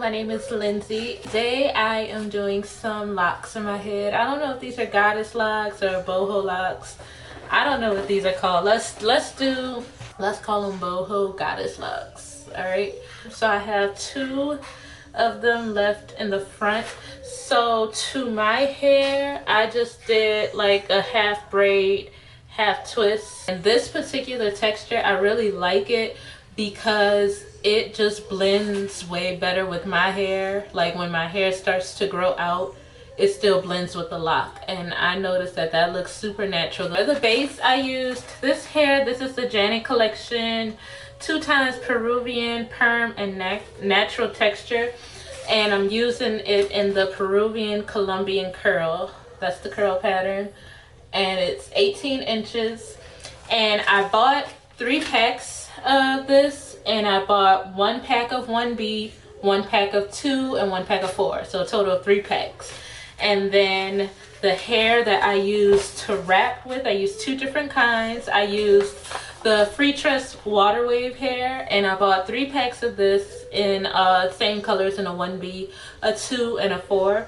my name is Lindsay. Today I am doing some locks in my head. I don't know if these are goddess locks or boho locks. I don't know what these are called. Let's call them boho goddess locks. All right. So I have two of them left in the front. So to my hair, I just did like a half braid, half twist. And this particular texture, I really like it because it just blends way better with my hair. Like when my hair starts to grow out, it still blends with the lock, and I noticed that that looks super natural. For the base, I used this hair. This is the Janet collection 2x Peruvian perm and natural texture, and I'm using it in the Peruvian Columbian curl. That's the curl pattern, and it's 18 inches. And I bought 3 packs of this, and I bought 1 pack of 1B, 1 pack of 2, and 1 pack of 4, so a total of 3 packs. And then the hair that I used to wrap with, I used 2 different kinds. I used the Freetress water wave hair, and I bought 3 packs of this in same colors in a 1B, a 2, and a 4.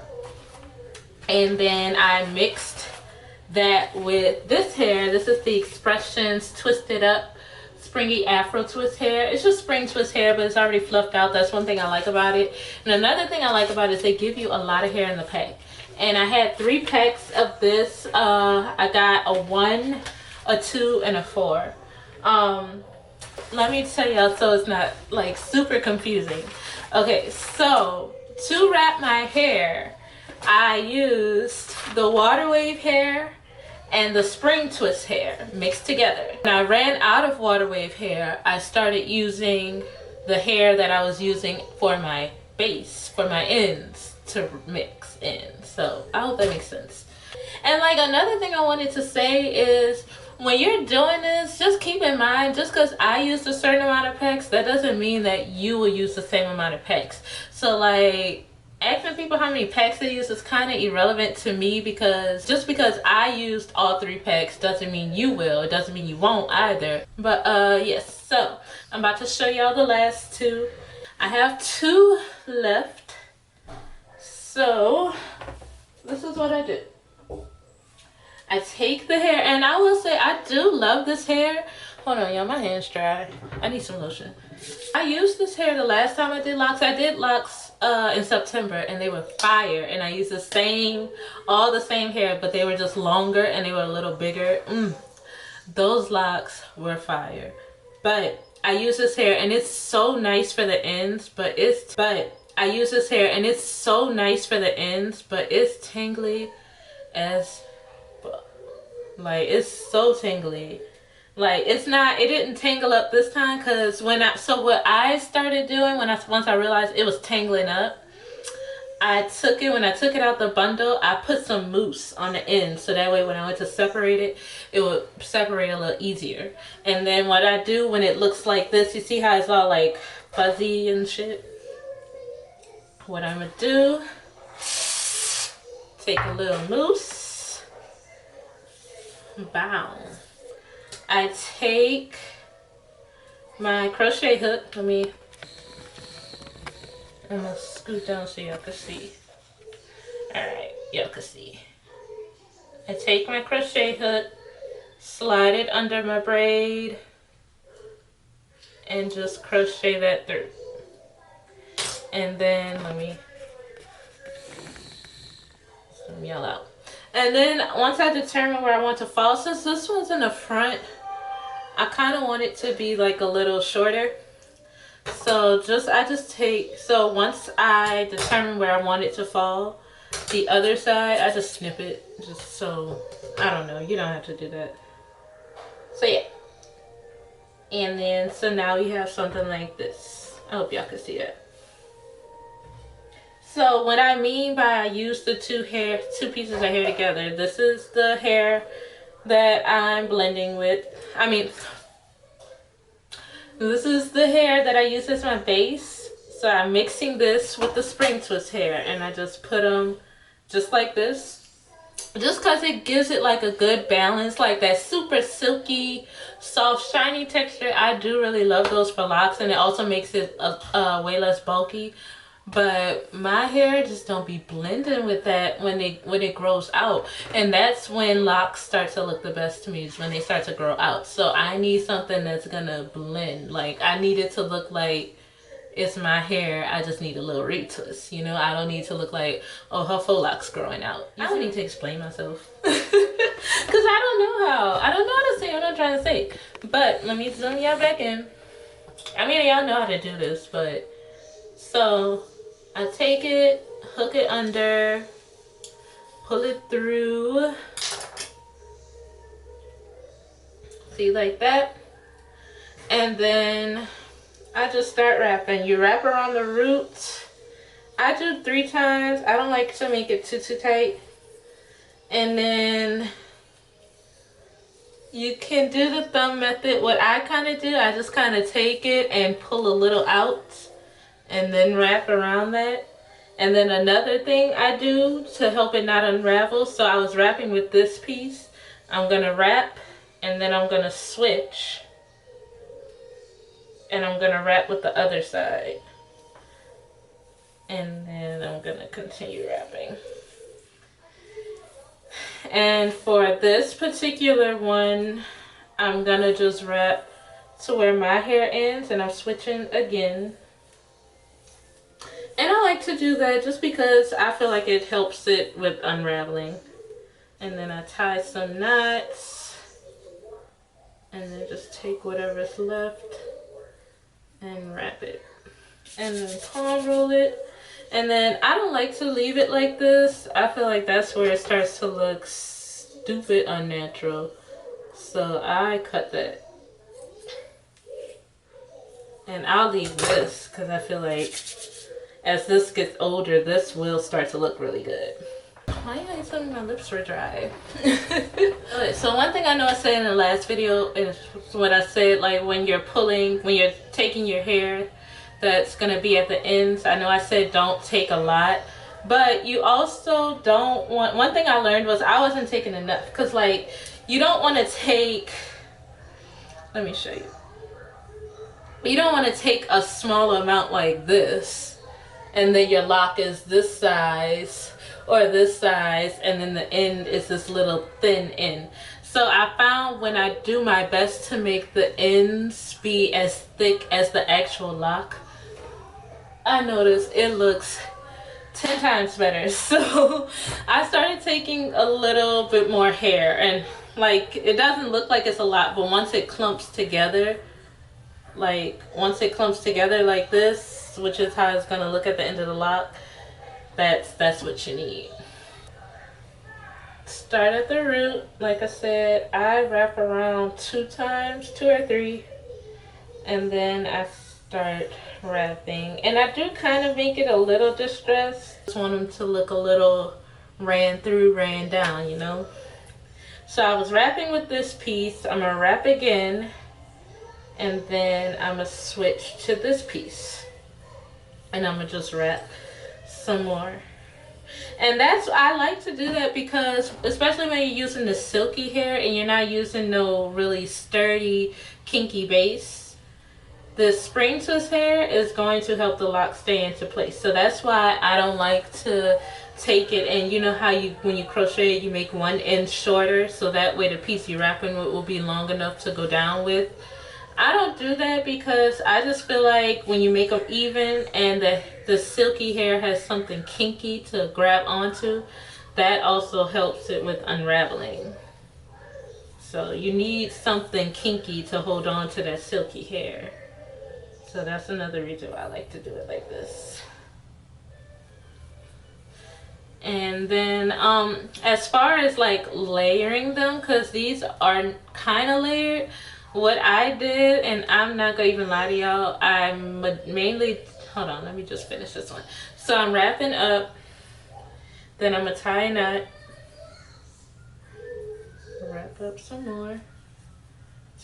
And then I mixed that with this hair. This is the Xpressions Twisted Up springy afro twist hair. It's just spring twist hair, but it's already fluffed out. That's one thing I like about it. And another thing I like about it is they give you a lot of hair in the pack. And I had 3 packs of this. I got a 1, a 2, and a 4. Let me tell y'all so it's not like super confusing. Okay, so to wrap my hair, I used the water wave hair and the spring twist hair mixed together. When I ran out of water wave hair, I started using the hair that I was using for my base, for my ends to mix in. So I hope that makes sense. And like another thing I wanted to say is when you're doing this, just keep in mind, just because I used a certain amount of packs, that doesn't mean that you will use the same amount of packs. So like asking people how many packs they use is kind of irrelevant to me, because just because I used all 3 packs doesn't mean you will. It doesn't mean you won't either. But yes, so I'm about to show y'all the last 2. I have 2 left. So this is what I do. I take the hair, and I will say I do love this hair. Hold on, y'all, my hand's dry. I need some lotion. I used this hair the last time I did locks. I did locks in September, and they were fire. And I used all the same hair, but they were just longer and they were a little bigger. Those locks were fire. But I use this hair, and it's so nice for the ends, but it's tingly as fuck. Like, it's so tingly. Like, it didn't tangle up this time, because what I started doing once I realized it was tangling up, when I took it out the bundle, I put some mousse on the end, so that way when I went to separate it, it would separate a little easier. And then what I do when it looks like this, you see how it's all like fuzzy and shit? What I'm gonna do, take a little mousse, bow. I take my crochet hook. I'm gonna scoot down so y'all can see. Alright, y'all can see. I take my crochet hook, slide it under my braid, and just crochet that through. And then let me zoom y'all out. And then once I determine where I want to fall, since this one's in the front, I kind of want it to be like a little shorter. So so once I determine where I want it to fall, the other side, I just snip it. Just so, I don't know, you don't have to do that. So yeah. And then, so now we have something like this. I hope y'all can see that. So what I mean by I use the 2 pieces of hair together, this is the hair that I'm blending with. This is the hair that I use as my base. So I'm mixing this with the spring twist hair, and I just put them just like this. Just because it gives it like a good balance, like that super silky, soft, shiny texture. I do really love those for locks, and it also makes it way less bulky. but my hair just don't be blending with that when it grows out. And that's when locks start to look the best to me, is when they start to grow out. So I need something that's gonna blend. Like, I need it to look like it's my hair. I just need a little retwist, you know. I don't need to look like, oh, her faux locks growing out. I don't need to explain myself because I don't know how to say what I'm trying to say. But let me zoom y'all back in. I mean, y'all know how to do this, but so I take it, hook it under, pull it through, see, like that, and then I just start wrapping. You wrap around the root. I do 3 times. I don't like to make it too tight. And then you can do the thumb method. What I kind of do, I just kind of take it and pull a little out and then wrap around that. And then another thing I do to help it not unravel, so I was wrapping with this piece. I'm going to wrap and then I'm going to switch. And I'm going to wrap with the other side. And then I'm going to continue wrapping. And for this particular one, I'm going to just wrap to where my hair ends, and I'm switching again. And I like to do that just because I feel like it helps it with unraveling. And then I tie some knots. And then just take whatever's left and wrap it. And then palm roll it. And then I don't like to leave it like this. I feel like that's where it starts to look stupid unnatural. So I cut that. And I'll leave this because I feel like as this gets older, this will start to look really good. Why are you telling me my lips were dry? Okay, so one thing I know I said in the last video is what I said, like when you're taking your hair that's gonna be at the ends. I know I said don't take a lot, but you also don't want, one thing I learned was I wasn't taking enough, because like you don't want to take, let me show you. You don't want to take a small amount like this and then your lock is this size or this size, and then the end is this little thin end. So I found when I do my best to make the ends be as thick as the actual lock, I noticed it looks 10 times better. So I started taking a little bit more hair, and like it doesn't look like it's a lot, but once it clumps together, like like this, which is how it's gonna look at the end of the lock, that's what you need. Start at the root. Like I said, I wrap around 2 times, 2 or 3, and then I start wrapping. And I do kind of make it a little distressed. Just want them to look a little ran through, ran down, you know. So I was wrapping with this piece. I'm gonna wrap again, and then I'm gonna switch to this piece, and I'm gonna just wrap some more. And I like to do that because especially when you're using the silky hair and you're not using no really sturdy kinky base, the spring twist hair is going to help the lock stay into place. So that's why I don't like to take it, and you know how when you crochet you make one end shorter so that way the piece you're wrapping with will be long enough to go down with. I don't do that because I just feel like when you make them even and the silky hair has something kinky to grab onto, that also helps it with unraveling. So you need something kinky to hold on to that silky hair. So that's another reason why I like to do it like this. And then as far as like layering them, because these are kind of layered, what I did, and I'm not gonna even lie to y'all, I'm mainly, hold on, let me just finish this one. So I'm wrapping up, then I'm gonna tie a knot, wrap up some more,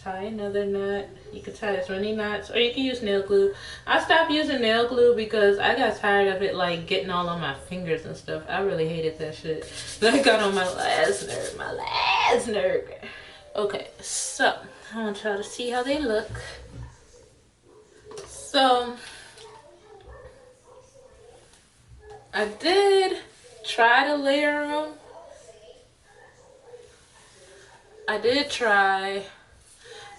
tie another knot. You can tie as many knots, or you can use nail glue. I stopped using nail glue because I got tired of it like getting all on my fingers and stuff. I really hated that shit. That got on my last nerve, Okay, so I want y'all to see how they look. So I did try to layer them. I did try.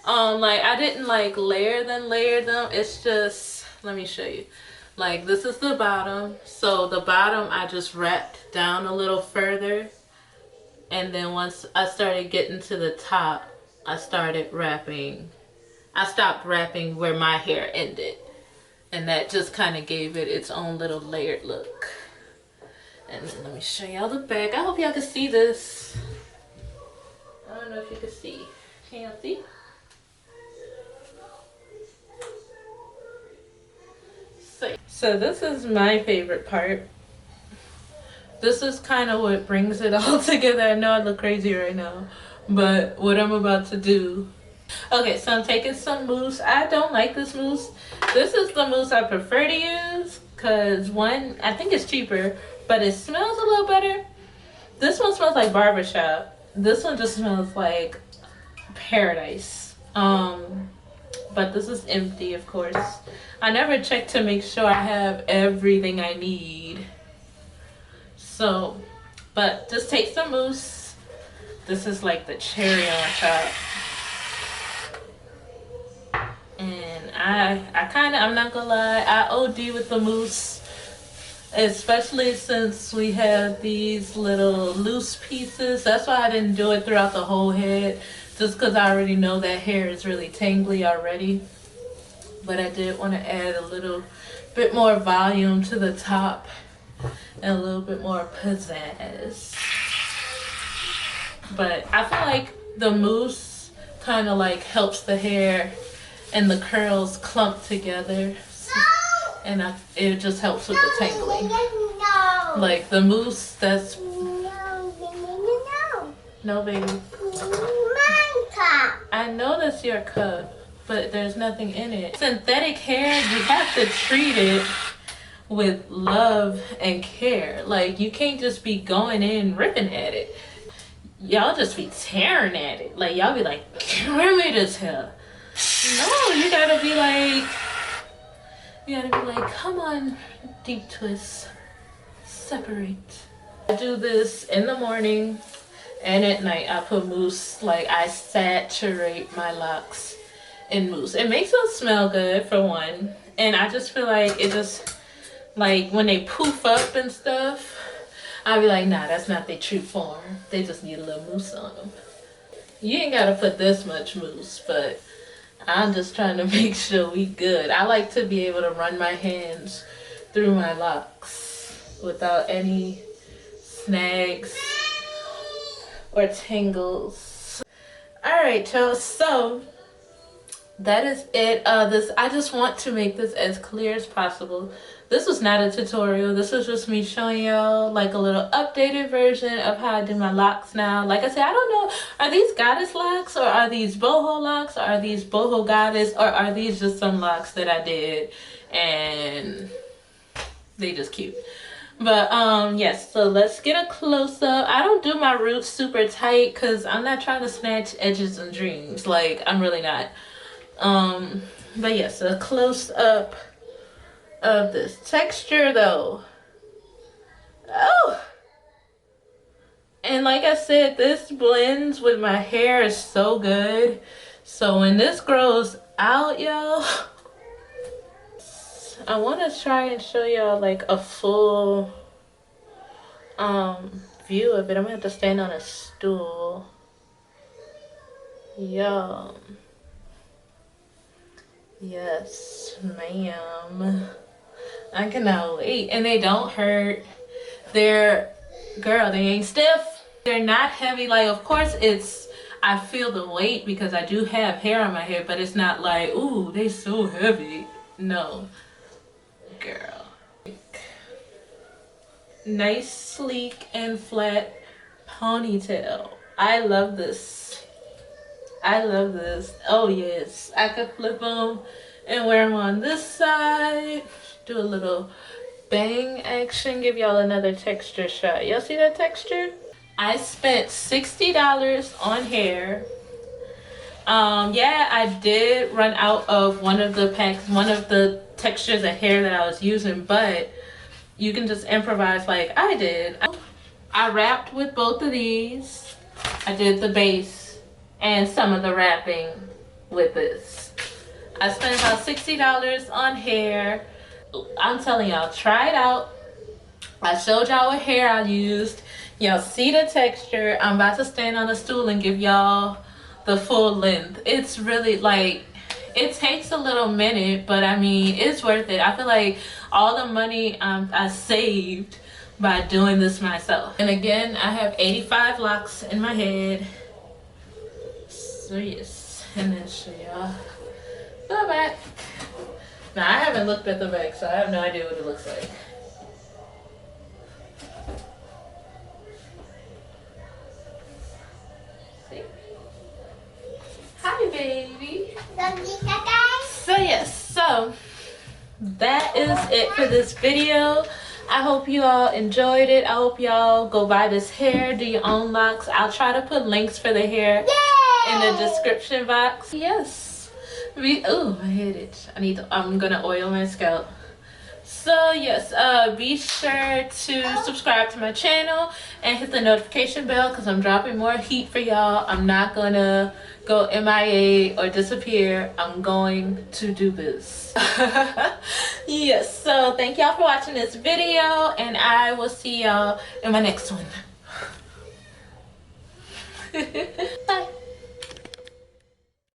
Like I didn't like layer them. It's just, let me show you. Like this is the bottom. So the bottom I just wrapped down a little further. And then once I started getting to the top, I started wrapping. I stopped wrapping where my hair ended. And that just kind of gave it its own little layered look. And then let me show y'all the back. I hope y'all can see this. I don't know if you can see. Can y'all see? So this is my favorite part. This is kind of what brings it all together. I know I look crazy right now, but what I'm about to do. Okay, so I'm taking some mousse. I don't like this mousse. This is the mousse I prefer to use because one, I think it's cheaper, but it smells a little better. This one smells like barbershop. This one just smells like paradise. But this is empty, of course. I never check to make sure I have everything I need. So, but just take some mousse. This is like the cherry on top. And I'm not gonna lie, I OD with the mousse. Especially since we have these little loose pieces. That's why I didn't do it throughout the whole head. Just because I already know that hair is really tangly already. But I did want to add a little bit more volume to the top. And a little bit more pizzazz. But I feel like the mousse kind of like helps the hair and the curls clump together. And it just helps with the tangling. Like the mousse, that's... No, baby. I know that's your cup, but there's nothing in it. Synthetic hair, you have to treat it with love and care. Like, you can't just be going in ripping at it. Y'all just be tearing at it. Like, y'all be like, give me this hair. No, you gotta be like, come on, deep twist, separate. I do this in the morning and at night. I put mousse, like I saturate my locks in mousse. It makes them smell good for one. And I just feel like it just, like when they poof up and stuff, I'll be like, nah, that's not their true form. They just need a little mousse on them. You ain't gotta put this much mousse, but I'm just trying to make sure we good. I like to be able to run my hands through my locks without any snags or tangles. Alright, y'all, so that is it. I just want to make this as clear as possible. This was not a tutorial. This was just me showing y'all like a little updated version of how I do my locks now. Like I said, I don't know, are these goddess locks or are these boho locks or are these boho goddess or are these just some locks that I did and they just cute. But yes, so let's get a close-up. I don't do my roots super tight because I'm not trying to snatch edges and dreams. Like, I'm really not. But yes, a close-up of this texture though. Oh, and like I said, this blends with my hair is so good. So when this grows out, y'all, I want to try and show y'all like a full view of it. I'm gonna have to stand on a stool. Y'all, yes ma'am, I cannot wait. And they don't hurt. They're, girl, they ain't stiff. They're not heavy. Like, of course it's, I feel the weight because I do have hair on my hair, but it's not like, ooh, they so heavy. No, girl. Nice, sleek, and flat ponytail. I love this. I love this. Oh yes, I could flip them and wear them on this side. Do a little bang action. Give y'all another texture shot. Y'all see that texture? I spent $60 on hair. Yeah, I did run out of one of the packs, one of the textures of hair that I was using, but you can just improvise like I did. I wrapped with both of these. I did the base and some of the wrapping with this. I spent about $60 on hair. I'm telling y'all, try it out. I showed y'all what hair I used. Y'all see the texture. I'm about to stand on a stool and give y'all the full length. It's really like, it takes a little minute, but I mean, it's worth it. I feel like all the money I saved by doing this myself. And again, I have 85 locks in my head. So yes, and then show y'all the back. Now I haven't looked at the back, so I have no idea what it looks like. See? Hi, baby. So yes, so that is it for this video. I hope you all enjoyed it. I hope y'all go buy this hair, do your own locks. I'll try to put links for the hair in the description box. Yes. Oh, I hate it. I'm gonna oil my scalp. So yes, be sure to subscribe to my channel and hit the notification bell because I'm dropping more heat for y'all. I'm not gonna go MIA or disappear. I'm going to do this. Yes, so thank y'all for watching this video, and I will see y'all in my next one. Bye.